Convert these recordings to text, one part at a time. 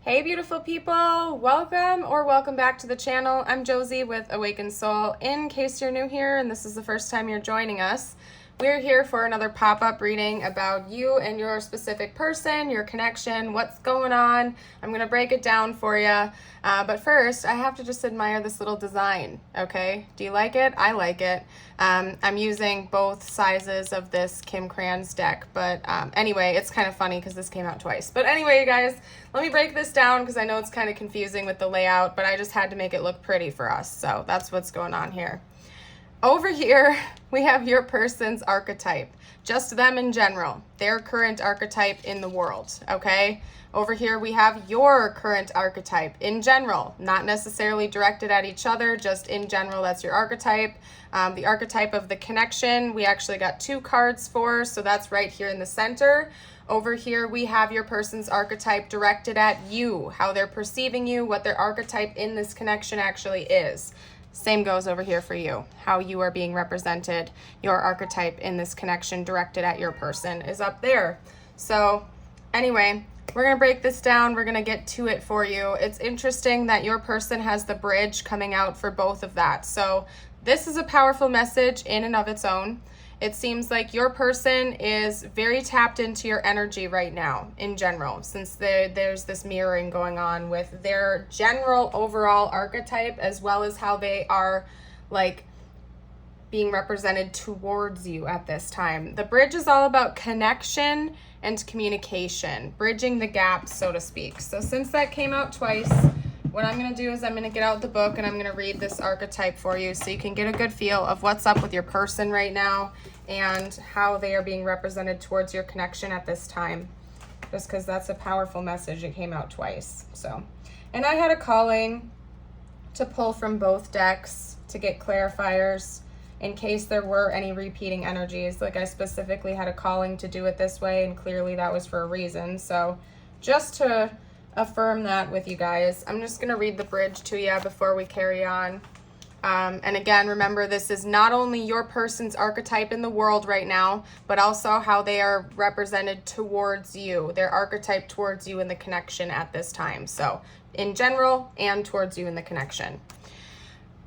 Hey beautiful people, welcome back to the channel. I'm Josie with Awakened Soul. In case you're new here and this is the first time you're joining us, we're here for another pop-up reading about you and your specific person, your connection, what's going on. I'm gonna break it down for you, but first I have to just admire this little design, okay? Do you like it? I like it. I'm using both sizes of this Kim Kranz deck, but anyway, it's kind of funny because this came out twice. But anyway, you guys, let me break this down because I know it's kind of confusing with the layout, but I just had to make it look pretty for us, so that's what's going on here. Over here, we have your person's archetype, just them in general, their current archetype in the world, okay? Over here, we have your current archetype in general, not necessarily directed at each other, just in general, that's your archetype. The archetype of the connection, we actually got 2 cards for, so that's right here in the center. Over here, we have your person's archetype directed at you, how they're perceiving you, what their archetype in this connection actually is. Same goes over here for you, how you are being represented. Your archetype in this connection directed at your person is up there. So anyway, we're going to break this down. We're going to get to it for you. It's interesting that your person has the bridge coming out for both of that. So this is a powerful message in and of its own. It seems like your person is very tapped into your energy right now in general, since there's this mirroring going on with their general overall archetype as well as how they are like being represented towards you at this time. The bridge is all about connection and communication, bridging the gap, so to speak. So since that came out twice, what I'm going to do is I'm going to get out the book and I'm going to read this archetype for you so you can get a good feel of what's up with your person right now and how they are being represented towards your connection at this time. Just because that's a powerful message. It came out twice. So, and I had a calling to pull from both decks to get clarifiers in case there were any repeating energies. Like I specifically had a calling to do it this way, and clearly that was for a reason. So just to affirm that with you guys, I'm just going to read the bridge to you before we carry on. And again, remember, this is not only your person's archetype in the world right now, but also how they are represented towards you, their archetype towards you in the connection at this time. So in general and towards you in the connection.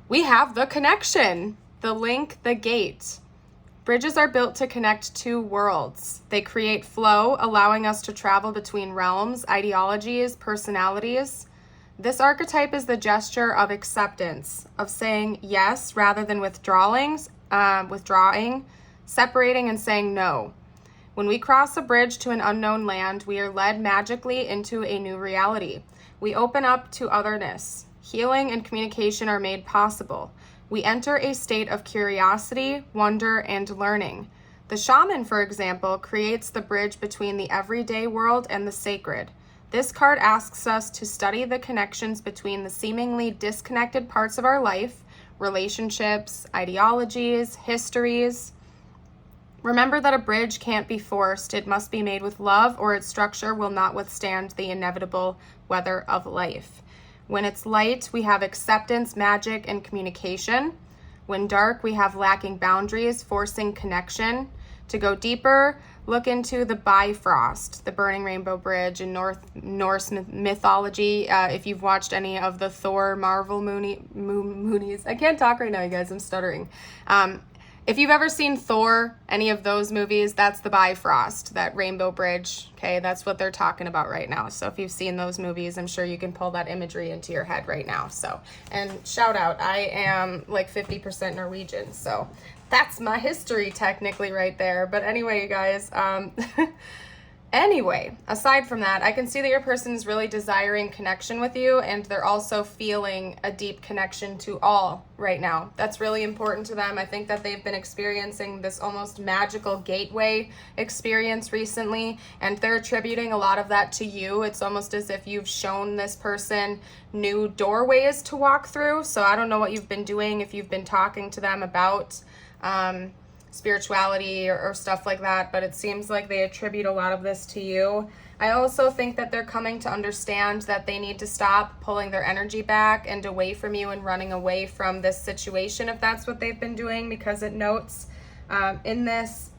We have the connection, the link, the gate. Bridges are built to connect 2 worlds. They create flow, allowing us to travel between realms, ideologies, personalities. This archetype is the gesture of acceptance, of saying yes rather than withdrawing, separating and saying no. When we cross a bridge to an unknown land, we are led magically into a new reality. We open up to otherness. Healing and communication are made possible. We enter a state of curiosity, wonder, and learning. The shaman, for example, creates the bridge between the everyday world and the sacred. This card asks us to study the connections between the seemingly disconnected parts of our life, relationships, ideologies, histories. Remember that a bridge can't be forced. It must be made with love, or its structure will not withstand the inevitable weather of life. When it's light, we have acceptance, magic, and communication. When dark, we have lacking boundaries, forcing connection. To go deeper, look into the Bifrost, the burning rainbow bridge in Norse mythology. If you've watched any of the Thor Marvel movies, I can't talk right now, you guys, I'm stuttering. If you've ever seen Thor, any of those movies, that's the Bifrost, that rainbow bridge, okay? That's what they're talking about right now. So if you've seen those movies, I'm sure you can pull that imagery into your head right now. So, and shout out, I am like 50% Norwegian, so that's my history technically right there. But anyway, you guys, anyway, aside from that, I can see that your person is really desiring connection with you, and they're also feeling a deep connection to all right now. That's really important to them. I think that they've been experiencing this almost magical gateway experience recently, and they're attributing a lot of that to you. It's almost as if you've shown this person new doorways to walk through. So I don't know what you've been doing, if you've been talking to them about spirituality or stuff like that, but it seems like they attribute a lot of this to you. I also think that they're coming to understand that they need to stop pulling their energy back and away from you and running away from this situation, if that's what they've been doing, because it notes in this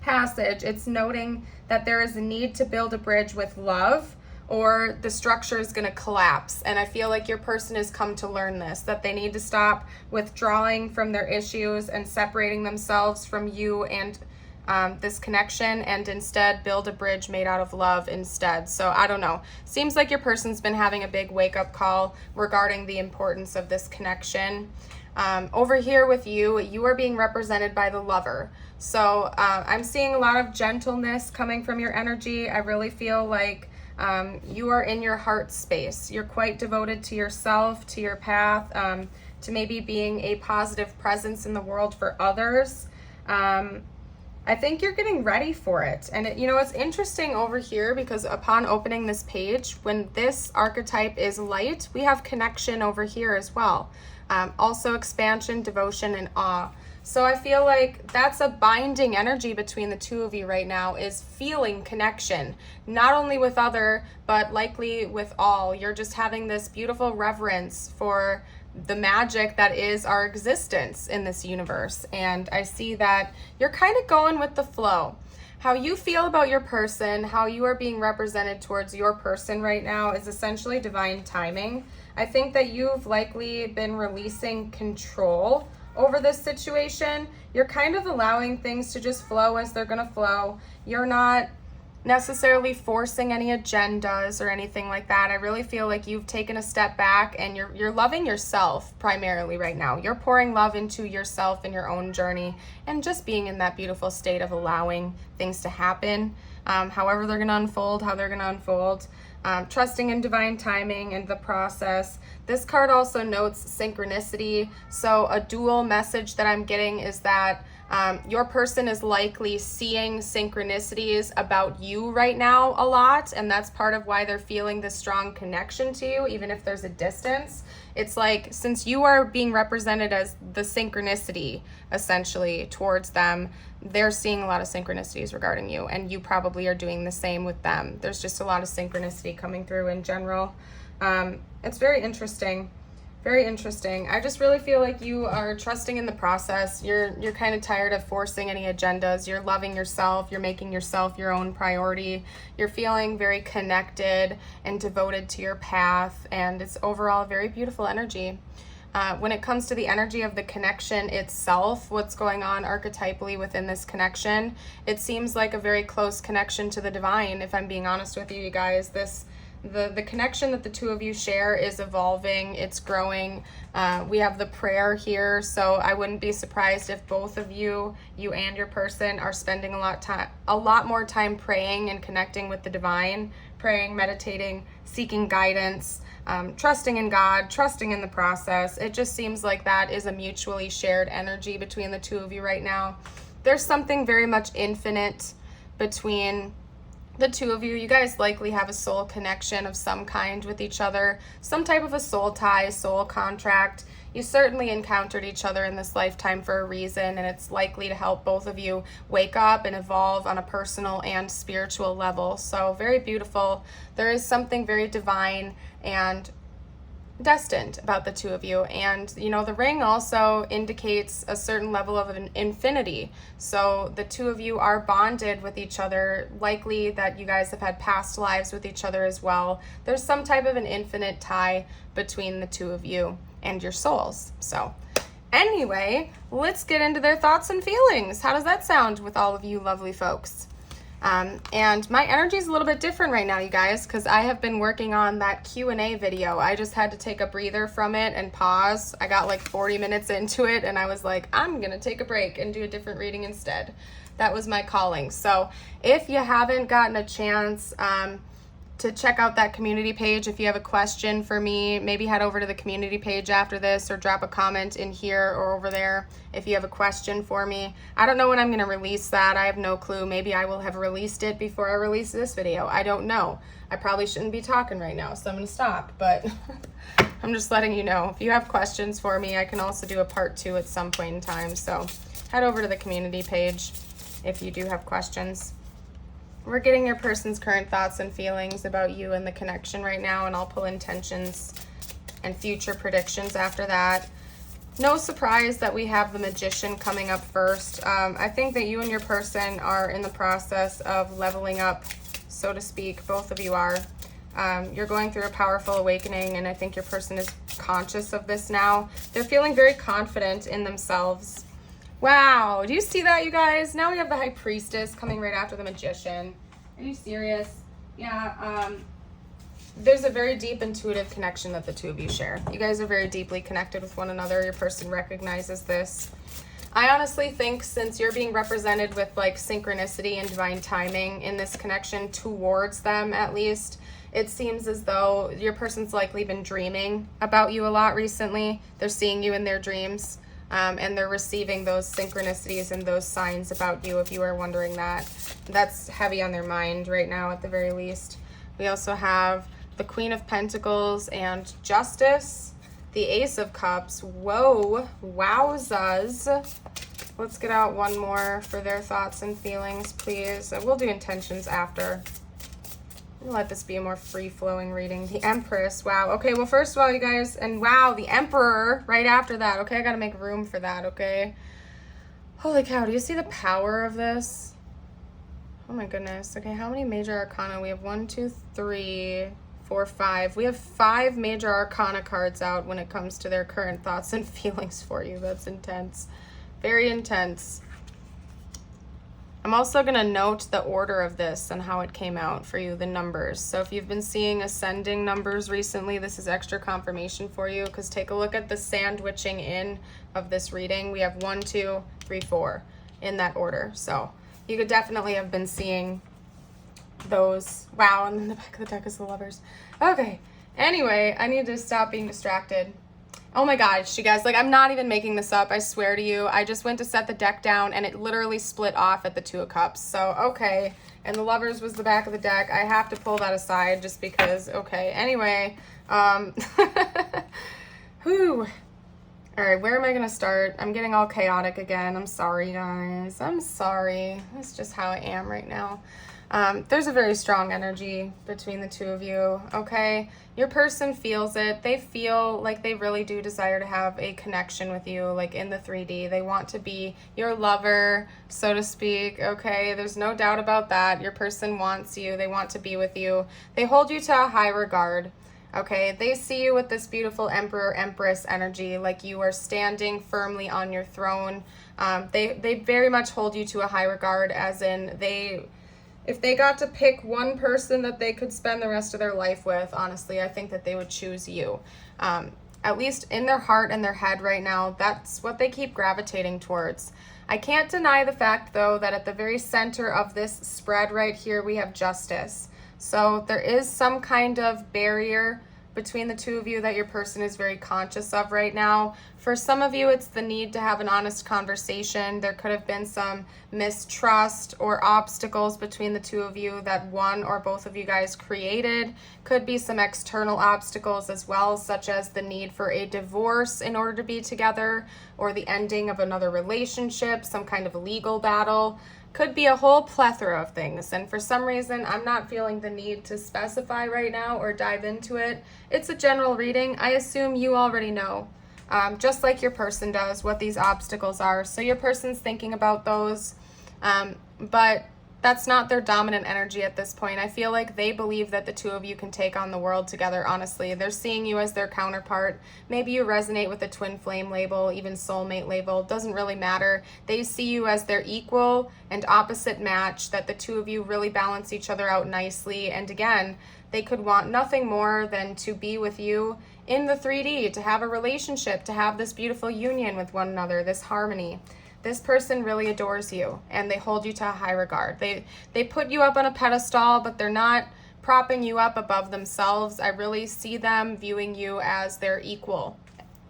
passage, it's noting that there is a need to build a bridge with love or the structure is going to collapse. And I feel like your person has come to learn this, that they need to stop withdrawing from their issues and separating themselves from you and this connection, and instead build a bridge made out of love instead. So I don't know. Seems like your person's been having a big wake-up call regarding the importance of this connection. Over here with you, you are being represented by the Lover. So I'm seeing a lot of gentleness coming from your energy. I really feel like you are in your heart space. You're quite devoted to yourself, to your path, to maybe being a positive presence in the world for others. I think you're getting ready for it. And it's interesting over here because upon opening this page, when this archetype is light, we have connection over here as well. Also expansion, devotion, and awe. So I feel like that's a binding energy between the two of you right now, is feeling connection, not only with other, but likely with all. You're just having this beautiful reverence for the magic that is our existence in this universe. And I see that you're kind of going with the flow. How you feel about your person, how you are being represented towards your person right now is essentially divine timing. I think that you've likely been releasing control over this situation. You're kind of allowing things to just flow as they're going to flow. You're not necessarily forcing any agendas or anything like that. I really feel like you've taken a step back and you're loving yourself primarily right now. You're pouring love into yourself and your own journey and just being in that beautiful state of allowing things to happen, however they're going to unfold, how they're going to unfold. Trusting in divine timing and the process. This card also notes synchronicity. So a dual message that I'm getting is that your person is likely seeing synchronicities about you right now a lot, and that's part of why they're feeling this strong connection to you, even if there's a distance. It's like, since you are being represented as the synchronicity essentially towards them, they're seeing a lot of synchronicities regarding you, and you probably are doing the same with them. There's just a lot of synchronicity coming through in general. It's very interesting. Very interesting. I just really feel like you are trusting in the process. You're kind of tired of forcing any agendas. You're loving yourself. You're making yourself your own priority. You're feeling very connected and devoted to your path, and it's overall a very beautiful energy. When it comes to the energy of the connection itself, what's going on archetypally within this connection, it seems like a very close connection to the divine, if I'm being honest with you guys. The connection that the two of you share is evolving, it's growing. We have the prayer here, so I wouldn't be surprised if both of you and your person, are spending a lot more time praying and connecting with the divine, praying, meditating, seeking guidance, trusting in God, trusting in the process. It just seems like that is a mutually shared energy between the two of you right now. There's something very much infinite between the two of you. You guys likely have a soul connection of some kind with each other, some type of a soul tie, soul contract. You certainly encountered each other in this lifetime for a reason, and it's likely to help both of you wake up and evolve on a personal and spiritual level. So very beautiful. There is something very divine and destined about the two of you. And the ring also indicates a certain level of an infinity. So the two of you are bonded with each other, likely that you guys have had past lives with each other as well. There's some type of an infinite tie between the two of you and your souls. So anyway, let's get into their thoughts and feelings. How does that sound with all of you lovely folks? And my energy is a little bit different right now, you guys, because I have been working on that Q&A video. I just had to take a breather from it and pause. I got like 40 minutes into it, and I was like, I'm going to take a break and do a different reading instead. That was my calling. So if you haven't gotten a chance to check out that community page, if you have a question for me, maybe head over to the community page after this, or drop a comment in here or over there if you have a question for me. I don't know when I'm going to release that. I have no clue. Maybe I will have released it before I release this video. I don't know. I probably shouldn't be talking right now, so I'm going to stop, but I'm just letting you know. If you have questions for me, I can also do a part 2 at some point in time. So head over to the community page if you do have questions. We're getting your person's current thoughts and feelings about you and the connection right now, and I'll pull intentions and future predictions after that. No surprise that we have the Magician coming up first. I think that you and your person are in the process of leveling up, so to speak. Both of you are. You're going through a powerful awakening, and I think your person is conscious of this now. They're feeling very confident in themselves. Wow, do you see that, you guys? Now we have the High Priestess coming right after the Magician. Are you serious? Yeah, there's a very deep intuitive connection that the two of you share. You guys are very deeply connected with one another. Your person recognizes this. I honestly think, since you're being represented with like synchronicity and divine timing in this connection towards them, at least, it seems as though your person's likely been dreaming about you a lot recently. They're seeing you in their dreams, and they're receiving those synchronicities and those signs about you, if you are wondering that. That's heavy on their mind right now, at the very least. We also have the Queen of Pentacles and Justice, the Ace of Cups. Whoa, wowzas. Let's get out one more for their thoughts and feelings, please. We'll do intentions after. Let this be a more free-flowing reading. The Empress. Wow. Okay, well, first of all, you guys, and wow, the Emperor right after that. Okay, I gotta make room for that, okay? Holy cow, do you see the power of this? Oh my goodness. Okay, how many major arcana? We have 1, 2, 3, 4, 5. We have 5 major arcana cards out when it comes to their current thoughts and feelings for you. That's intense. Very intense. I'm also going to note the order of this and how it came out for you, the numbers. So if you've been seeing ascending numbers recently, this is extra confirmation for you, because take a look at the sandwiching in of this reading. We have 1, 2, 3, 4 in that order. So you could definitely have been seeing those. Wow, and then the back of the deck is the Lovers. Okay, anyway, I need to stop being distracted. Oh my gosh, you guys, like, I'm not even making this up, I swear to you. I just went to set the deck down and it literally split off at the 2 of Cups. So, okay, and the Lovers was the back of the deck. I have to pull that aside just because, okay, anyway. Whew. All right, where am I going to start? I'm getting all chaotic again. I'm sorry, guys. I'm sorry. That's just how I am right now. There's a very strong energy between the two of you, okay? Your person feels it. They feel like they really do desire to have a connection with you, like in the 3D. They want to be your lover, so to speak, okay? There's no doubt about that. Your person wants you. They want to be with you. They hold you to a high regard, okay? They see you with this beautiful Emperor, Empress energy, like you are standing firmly on your throne. They very much hold you to a high regard, as in if they got to pick one person that they could spend the rest of their life with, honestly, I think that they would choose you. At least in their heart and their head right now, that's what they keep gravitating towards. I can't deny the fact, though, that at the very center of this spread right here, we have Justice. So there is some kind of barrier between the two of you that your person is very conscious of right now. For some of you, it's the need to have an honest conversation. There could have been some mistrust or obstacles between the two of you that one or both of you guys created. Could be some external obstacles as well, such as the need for a divorce in order to be together, or the ending of another relationship, some kind of legal battle. Could be a whole plethora of things, and for some reason I'm not feeling the need to specify right now or dive into it. It's a general reading. I assume you already know, just like your person does, what these obstacles are. So your person's thinking about those, but that's not their dominant energy at this point. I feel like they believe that the two of you can take on the world together, honestly. They're seeing you as their counterpart. Maybe you resonate with the twin flame label, even soulmate label. Doesn't really matter. They see you as their equal and opposite match, that the two of you really balance each other out nicely. And again, they could want nothing more than to be with you in the 3D, to have a relationship, to have this beautiful union with one another, this harmony. This person really adores you, and they hold you to a high regard. They put you up on a pedestal, but they're not propping you up above themselves. I really see them viewing you as their equal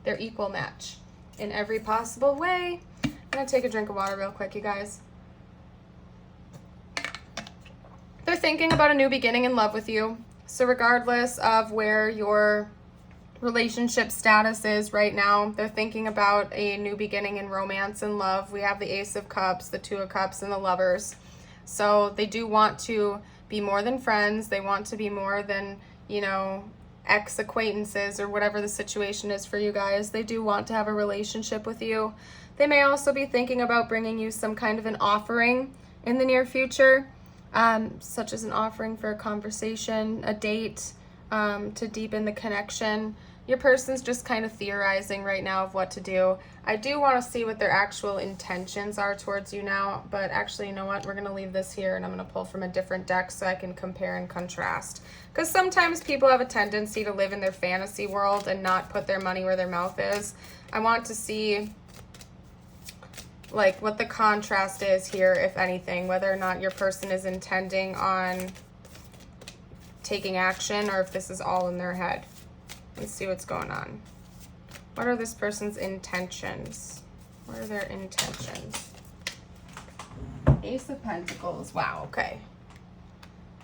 match in every possible way. I'm gonna take a drink of water real quick, you guys. They're thinking about a new beginning in love with you. So regardless of where your relationship status is right now, they're thinking about a new beginning in romance and love. We have the Ace of Cups, the 2 of Cups, and the Lovers. So they do want to be more than friends. They want to be more than, ex-acquaintances, or whatever the situation is for you guys. They do want to have a relationship with you. They may also be thinking about bringing you some kind of an offering in the near future. such as an offering for a conversation, a date, to deepen the connection. Your person's just kind of theorizing right now of what to do. I do want to see what their actual intentions are towards you now, but actually, you know what? We're going to leave this here, and I'm going to pull from a different deck so I can compare and contrast. Because sometimes people have a tendency to live in their fantasy world and not put their money where their mouth is. I want to see like what the contrast is here, if anything, whether or not your person is intending on taking action or if this is all in their head. Let's see what's going on. What are this person's intentions? What are their intentions? Ace of Pentacles. Wow, okay.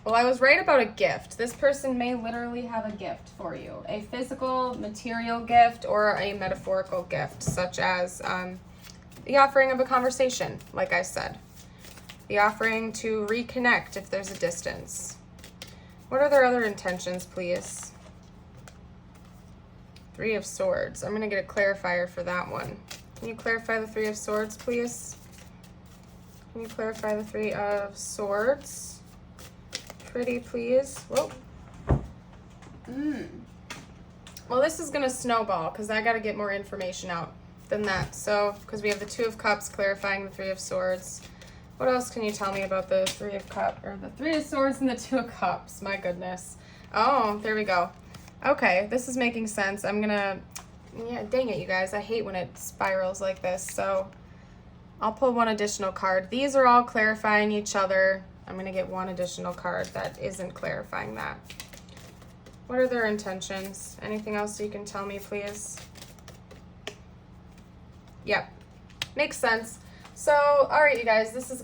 Well, I was right about a gift. This person may literally have a gift for you. A physical, material gift or a metaphorical gift, such as the offering of a conversation, like I said. The offering to reconnect if there's a distance. What are their other intentions, please? Three of Swords. I'm going to get a clarifier for that one. Can you clarify the Three of Swords, please? Can you clarify the Three of Swords? Pretty, please. Whoa. Well, this is going to snowball because I got to get more information out than that. So, because we have the Two of Cups clarifying the Three of Swords. What else can you tell me about the Three of Cups, or the Three of Swords and the Two of Cups? My goodness. Oh, there we go. Okay, this is making sense. I'm gonna, yeah, dang it, you guys. I hate when it spirals like this. So I'll pull one additional card. These are all clarifying each other. I'm gonna get one additional card that isn't clarifying that. What are their intentions? Anything else you can tell me, please? Yep, makes sense. So, all right, you guys, this is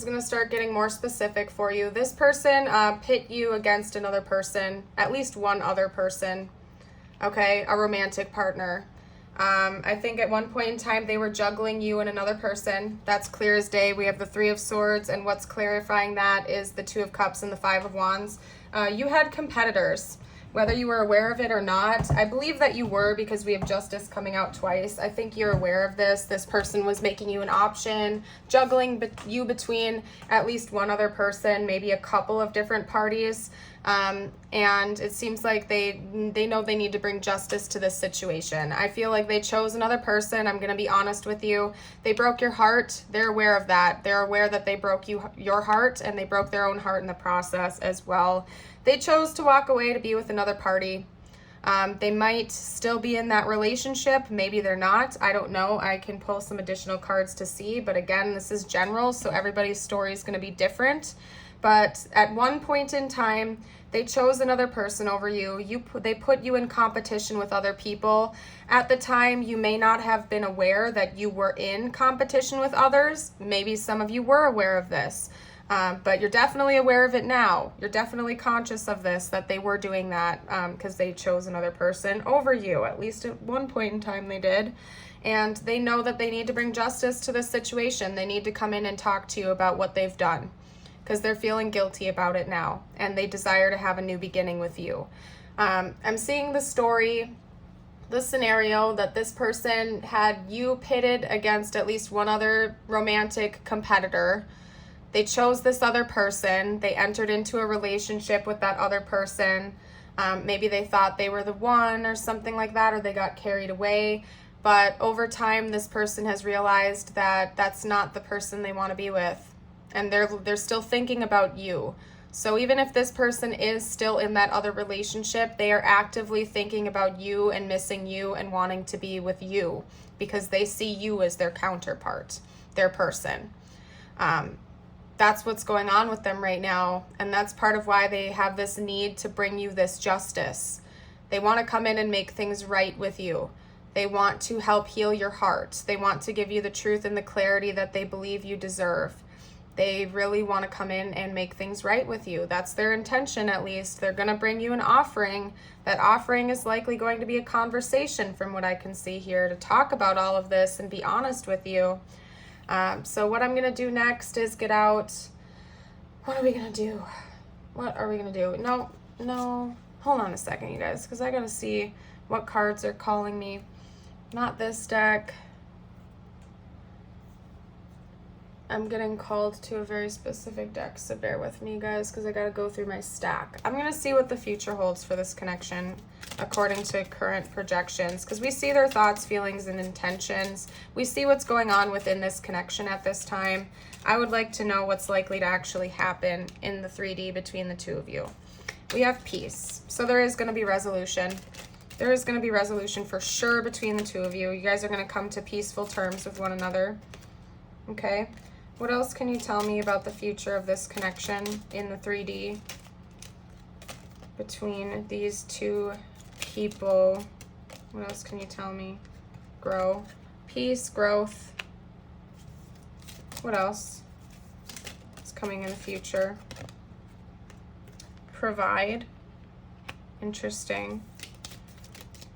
gonna start getting more specific for you. This person pit you against another person, at least one other person, okay, a romantic partner. I think at one point in time they were juggling you and another person. That's clear as day. We have the Three of Swords, and what's clarifying that is the Two of Cups and the Five of Wands. You had competitors. Whether you were aware of it or not, I believe that you were because we have Justice coming out twice. I think you're aware of this. This person was making you an option, juggling you between at least one other person, maybe a couple of different parties. And it seems like they know they need to bring justice to this situation. I feel like they chose another person. I'm going to be honest with you. They broke your heart. They're aware of that. They're aware that they broke your heart, and they broke their own heart in the process as well. They chose to walk away to be with another party. They might still be in that relationship. Maybe they're not. I don't know. I can pull some additional cards to see. But again, this is general, so everybody's story is going to be different. But at one point in time, they chose another person over you. They put you in competition with other people. At the time, you may not have been aware that you were in competition with others. Maybe some of you were aware of this. But you're definitely aware of it now. You're definitely conscious of this, that they were doing that because they chose another person over you. At least at one point in time they did. And they know that they need to bring justice to this situation. They need to come in and talk to you about what they've done because they're feeling guilty about it now. And they desire to have a new beginning with you. I'm seeing the story, the scenario that this person had you pitted against at least one other romantic competitor. They chose this other person. They entered into a relationship with that other person. Maybe they thought they were the one or something like that, or they got carried away. But over time, this person has realized that that's not the person they want to be with. And they're still thinking about you. So even if this person is still in that other relationship, they are actively thinking about you and missing you and wanting to be with you because they see you as their counterpart, their person. That's what's going on with them right now. And that's part of why they have this need to bring you this justice. They want to come in and make things right with you. They want to help heal your heart. They want to give you the truth and the clarity that they believe you deserve. They really want to come in and make things right with you. That's their intention, at least. They're going to bring you an offering. That offering is likely going to be a conversation, from what I can see here, to talk about all of this and be honest with you. So what I'm going to do next is get out. What are we going to do? What are we going to do? No. Hold on a second, you guys, because I got to see what cards are calling me. Not this deck. I'm getting called to a very specific deck, so bear with me, guys, because I got to go through my stack. I'm going to see what the future holds for this connection according to current projections, because we see their thoughts, feelings, and intentions. We see what's going on within this connection at this time. I would like to know what's likely to actually happen in the 3D between the two of you. We have peace, so there is going to be resolution. There is going to be resolution for sure between the two of you. You guys are going to come to peaceful terms with one another. Okay. What else can you tell me about the future of this connection in the 3D between these two people? What else can you tell me? Grow. Peace, growth. What else is coming in the future? Provide. Interesting.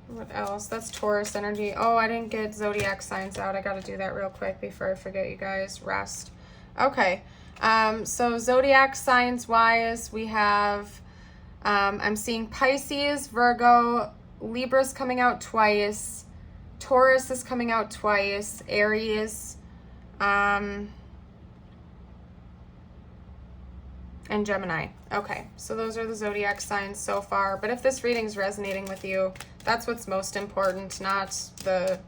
What else? That's Taurus energy. Oh, I didn't get zodiac signs out. I got to do that real quick before I forget, you guys. Rest. Okay. So zodiac signs wise, we have, I'm seeing Pisces, Virgo, Libra's coming out twice. Taurus is coming out twice. Aries, and Gemini. Okay, so those are the zodiac signs so far. But if this reading's resonating with you, that's what's most important, not the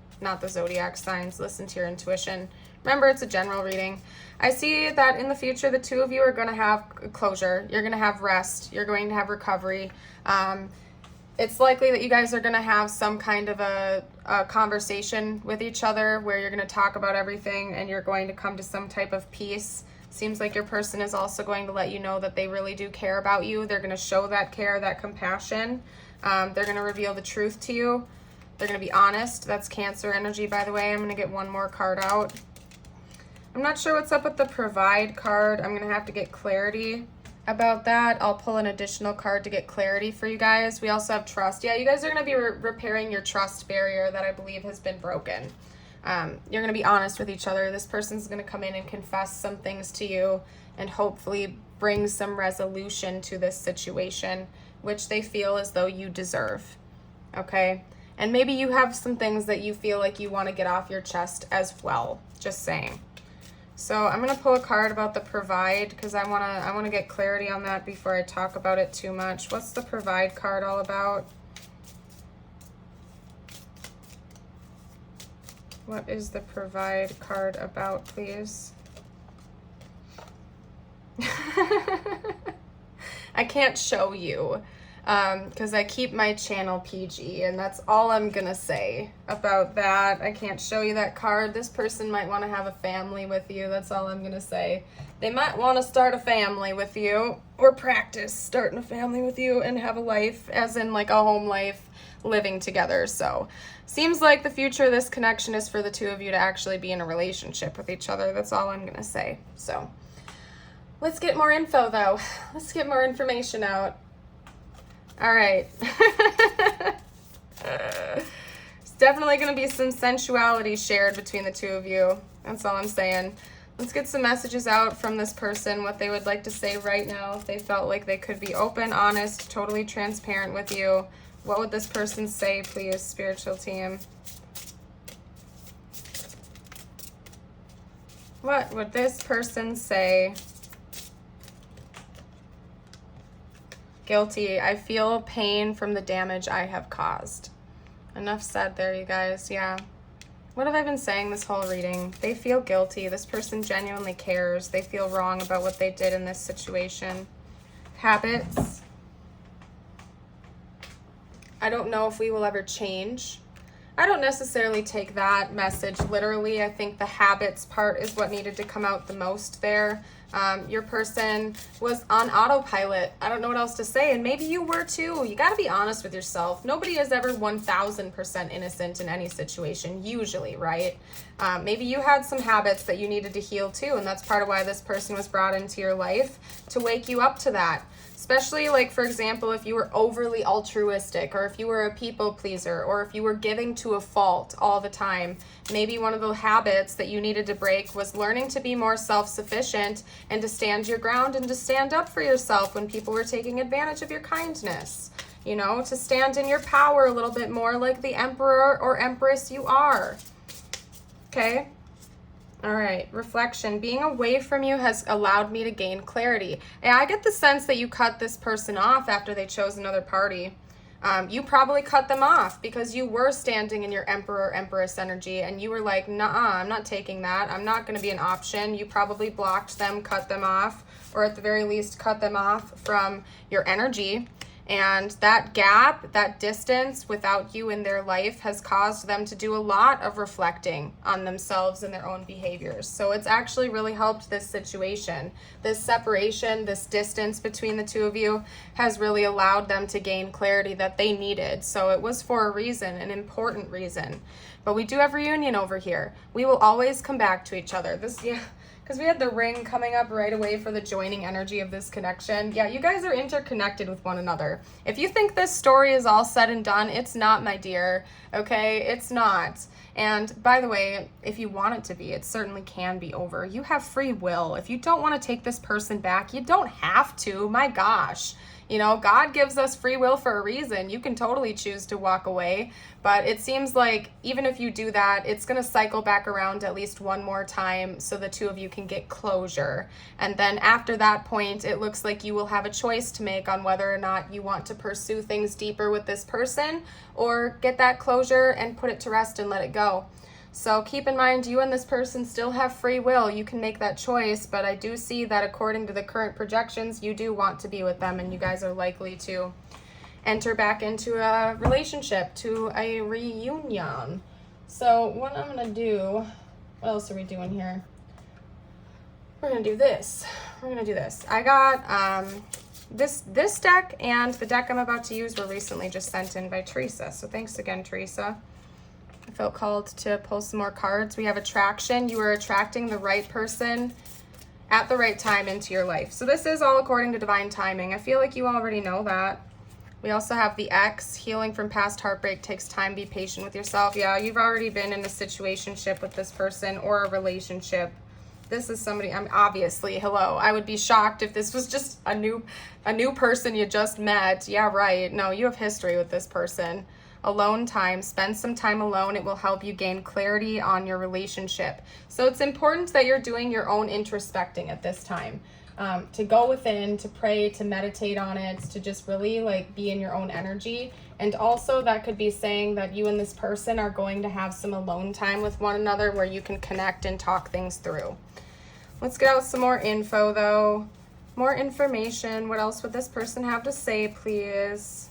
zodiac signs. Listen to your intuition. Remember, it's a general reading. I see that in the future, the two of you are going to have closure. You're going to have rest. You're going to have recovery. It's likely that you guys are going to have some kind of a conversation with each other where you're going to talk about everything and you're going to come to some type of peace. Seems like your person is also going to let you know that they really do care about you. They're going to show that care, that compassion. They're going to reveal the truth to you. They're going to be honest. That's Cancer energy, by the way. I'm going to get one more card out. I'm not sure what's up with the provide card. I'm going to have to get clarity about that. I'll pull an additional card to get clarity for you guys. We also have trust. Yeah, you guys are going to be repairing your trust barrier that I believe has been broken. You're going to be honest with each other. This person's going to come in and confess some things to you and hopefully bring some resolution to this situation, which they feel as though you deserve. Okay? And maybe you have some things that you feel like you want to get off your chest as well. Just saying. So I'm going to pull a card about the provide because I want to get clarity on that before I talk about it too much. What's the provide card all about? What is the provide card about, please? I can't show you because I keep my channel PG, and that's all I'm gonna say about that. I can't show you that card. This person might want to have a family with you. That's all I'm gonna say. They might want to start a family with you or practice starting a family with you and have a life, as in like a home life, living together. So seems like the future of this connection is for the two of you to actually be in a relationship with each other. That's all I'm gonna say. So let's get more info though. Let's get more information out. All right. It's definitely going to be some sensuality shared between the two of you. That's all I'm saying. Let's get some messages out from this person, what they would like to say right now. If they felt like they could be open, honest, totally transparent with you, what would this person say, please, spiritual team? What would this person say? Guilty. I feel pain from the damage I have caused. Enough said there, you guys. Yeah. What have I been saying this whole reading? They feel guilty. This person genuinely cares. They feel wrong about what they did in this situation. Habits. I don't know if we will ever change. I don't necessarily take that message literally. I think the habits part is what needed to come out the most there. Your person was on autopilot. I don't know what else to say. And maybe you were too. You got to be honest with yourself. Nobody is ever 1000% innocent in any situation, usually, right? Maybe you had some habits that you needed to heal too. And that's part of why this person was brought into your life, to wake you up to that. Especially, like, for example, if you were overly altruistic, or if you were a people pleaser, or if you were giving to a fault all the time. Maybe one of the habits that you needed to break was learning to be more self-sufficient and to stand your ground and to stand up for yourself when people were taking advantage of your kindness. You know, to stand in your power a little bit more like the emperor or empress you are. Okay? All right, reflection. Being away from you has allowed me to gain clarity. And I get the sense that you cut this person off after they chose another party. You probably cut them off because you were standing in your Emperor, Empress energy, and you were like, nah, I'm not taking that. I'm not going to be an option. You probably blocked them, cut them off, or at the very least cut them off from your energy. And that gap, that distance without you in their life has caused them to do a lot of reflecting on themselves and their own behaviors. So it's actually really helped this situation. This separation, this distance between the two of you has really allowed them to gain clarity that they needed. So it was for a reason, an important reason. But we do have reunion over here. We will always come back to each other. Because we had the ring coming up right away for the joining energy of this connection. Yeah, you guys are interconnected with one another. If you think this story is all said and done, it's not, my dear. Okay, it's not. And by the way, if you want it to be, it certainly can be over. You have free will. If you don't want to take this person back, you don't have to. My gosh. You know, God gives us free will for a reason. You can totally choose to walk away, but it seems like even if you do that, it's going to cycle back around at least one more time so the two of you can get closure. And then after that point, it looks like you will have a choice to make on whether or not you want to pursue things deeper with this person or get that closure and put it to rest and let it go. So keep in mind, you and this person still have free will. You can make that choice, but I do see that according to the current projections, you do want to be with them, and you guys are likely to enter back into a relationship, to a reunion. So what I'm going to do, what else are we doing here? We're going to do this. I got this deck, and the deck I'm about to use were recently just sent in by Teresa. So thanks again, Teresa. I felt called to pull some more cards. We have attraction. You are attracting the right person at the right time into your life. So this is all according to divine timing. I feel like you already know that. We also have the X. Healing from past heartbreak takes time. Be patient with yourself. Yeah, you've already been in a situationship with this person or a relationship. This is somebody, I'm obviously, hello. I would be shocked if this was just a new person you just met. Yeah, right. No, you have history with this person. Alone time. Spend some time alone. It will help you gain clarity on your relationship. So it's important that you're doing your own introspecting at this time. To go within, to pray, to meditate on it, to just really like be in your own energy. And also that could be saying that you and this person are going to have some alone time with one another where you can connect and talk things through. Let's get out some more info though. More information. What else would this person have to say, please?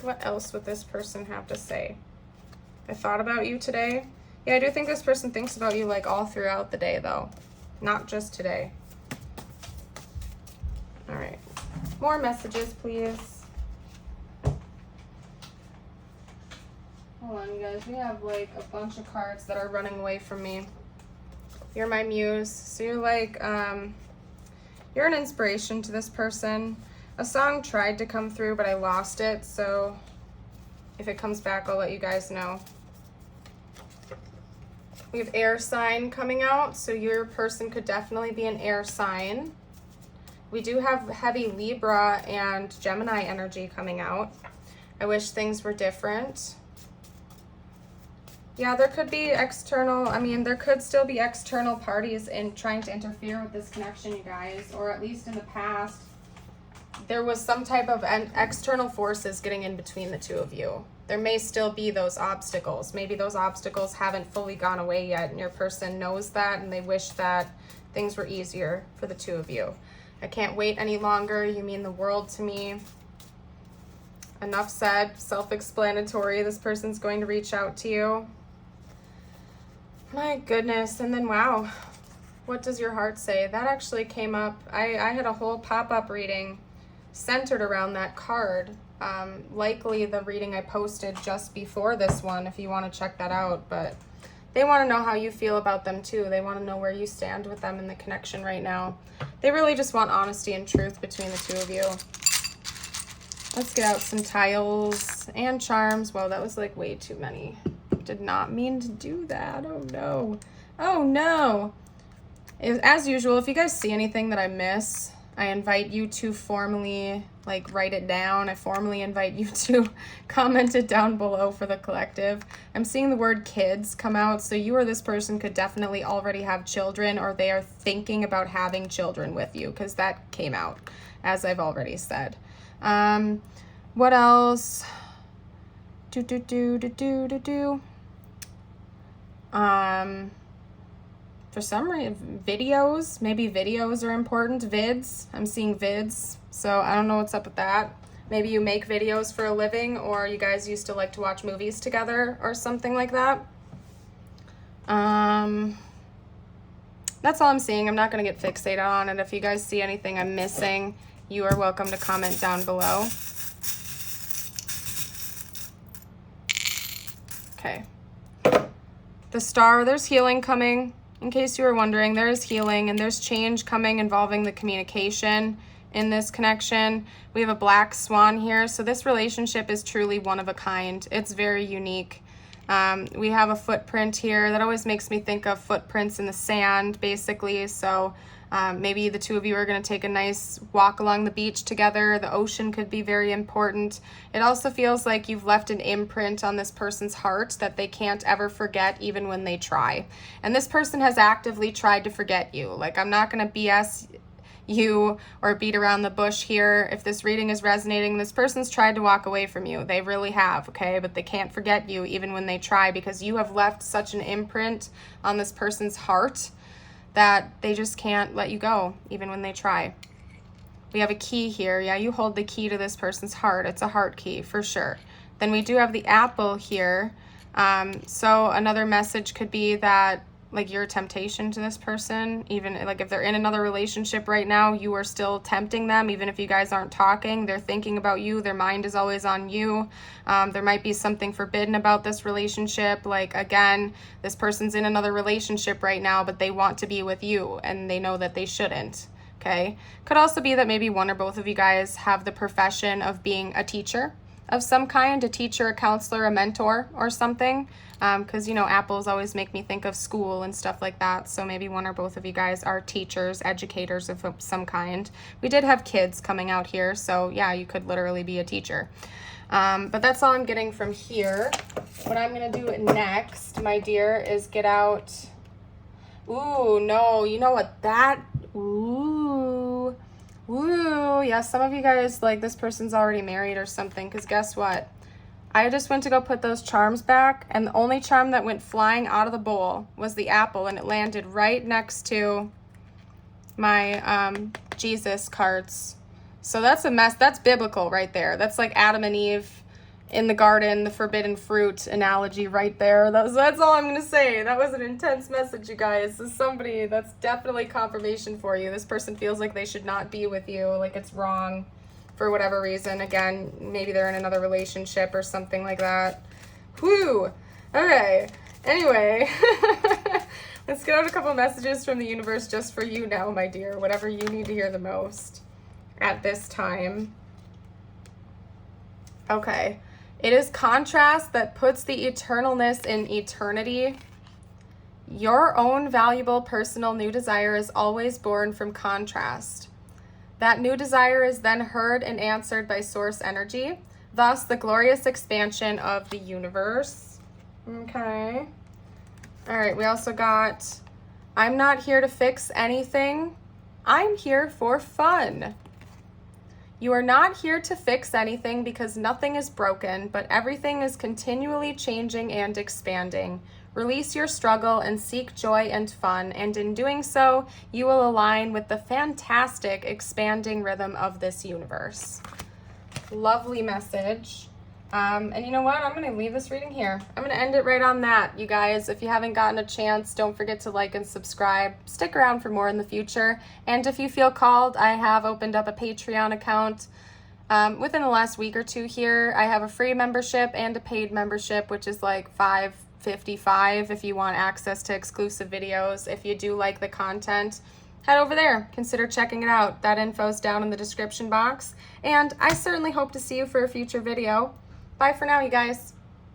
What else would this person have to say? I thought about you today. Yeah, I do think this person thinks about you like all throughout the day though. Not just today. All right. More messages, please. Hold on, you guys. We have like a bunch of cards that are running away from me. You're my muse. So you're like, you're an inspiration to this person. A song tried to come through, but I lost it, so if it comes back, I'll let you guys know. We have air sign coming out, so your person could definitely be an air sign. We do have heavy Libra and Gemini energy coming out. I wish things were different. Yeah, there could be external, there could still be external parties in trying to interfere with this connection, you guys, or at least in the past, there was some type of external forces getting in between the two of you. There may still be those obstacles. Maybe those obstacles haven't fully gone away yet, and your person knows that, and they wish that things were easier for the two of you. I can't wait any longer. You mean the world to me. Enough said. Self-explanatory. This person's going to reach out to you. My goodness. And then, wow. What does your heart say? That actually came up. I had a whole pop-up reading centered around that card. Likely the reading I posted just before this one, if you want to check that out. But they want to know how you feel about them too. They want to know where you stand with them in the connection right now. They really just want honesty and truth between the two of you. Let's get out some tiles and charms. Well, that was like way too many. Did not mean to do that. Oh no. Oh no. As usual, if you guys see anything that I miss, I invite you to formally like write it down, I formally invite you to comment it down below for the collective. I'm seeing the word kids come out, so you or this person could definitely already have children, or they are thinking about having children with you, because that came out, as I've already said. What else? For some reason, videos, maybe videos are important. Vids, I'm seeing vids, so I don't know what's up with that. Maybe you make videos for a living, or you guys used to like to watch movies together or something like that. That's all I'm seeing. I'm not going to get fixated on it. If you guys see anything I'm missing, you are welcome to comment down below. Okay. The star, there's healing coming. In case you were wondering, there is healing and there's change coming involving the communication in this connection. We have a black swan here, so this relationship is truly one of a kind. It's very unique. We have a footprint here that always makes me think of footprints in the sand, basically. So maybe the two of you are going to take a nice walk along the beach together. The ocean could be very important. It also feels like you've left an imprint on this person's heart that they can't ever forget, even when they try. And this person has actively tried to forget you. Like, I'm not going to BS you or beat around the bush here. If this reading is resonating, this person's tried to walk away from you. They really have, okay? But they can't forget you even when they try, because you have left such an imprint on this person's heart that they just can't let you go even when they try. We have a key here. Yeah, you hold the key to this person's heart. It's a heart key for sure. Then we do have the apple here. So another message could be that, like, you're a temptation to this person. Even like if they're in another relationship right now, you are still tempting them. Even if you guys aren't talking, they're thinking about you. Their mind is always on you. There might be something forbidden about this relationship. Like, again, this person's in another relationship right now, but they want to be with you and they know that they shouldn't. Okay. Could also be that maybe one or both of you guys have the profession of being a teacher of some kind, a teacher, a counselor, a mentor, or something. Because, you know, apples always make me think of school and stuff like that. So maybe one or both of you guys are teachers, educators of some kind. We did have kids coming out here, so yeah, you could literally be a teacher. But that's all I'm getting from here. What I'm going to do next, my dear, is get out. Ooh, no, you know what that... Ooh, yeah, some of you guys, like, this person's already married or something, because guess what? I just went to go put those charms back, and the only charm that went flying out of the bowl was the apple, and it landed right next to my Jesus cards. So that's a mess. That's biblical right there. That's like Adam and Eve in the garden, the forbidden fruit analogy right there. That's all I'm going to say. That was an intense message, you guys. This is somebody that's definitely confirmation for you. This person feels like they should not be with you, like it's wrong for whatever reason. Again, maybe they're in another relationship or something like that. Whew. Okay. Anyway, let's get out a couple messages from the universe just for you now, my dear. Whatever you need to hear the most at this time. Okay. It is contrast that puts the eternalness in eternity. Your own valuable personal new desire is always born from contrast. That new desire is then heard and answered by source energy, thus the glorious expansion of the universe. Okay. All right, we also got, I'm not here to fix anything. I'm here for fun. You are not here to fix anything because nothing is broken, but everything is continually changing and expanding. Release your struggle and seek joy and fun, and in doing so, you will align with the fantastic expanding rhythm of this universe. Lovely message. And you know what? I'm going to leave this reading here. I'm going to end it right on that, you guys. If you haven't gotten a chance, don't forget to like and subscribe. Stick around for more in the future. And if you feel called, I have opened up a Patreon account. Within the last week or two here, I have a free membership and a paid membership, which is like $5.55 if you want access to exclusive videos. If you do like the content, head over there. Consider checking it out. That info's down in the description box. And I certainly hope to see you for a future video. Bye for now, you guys.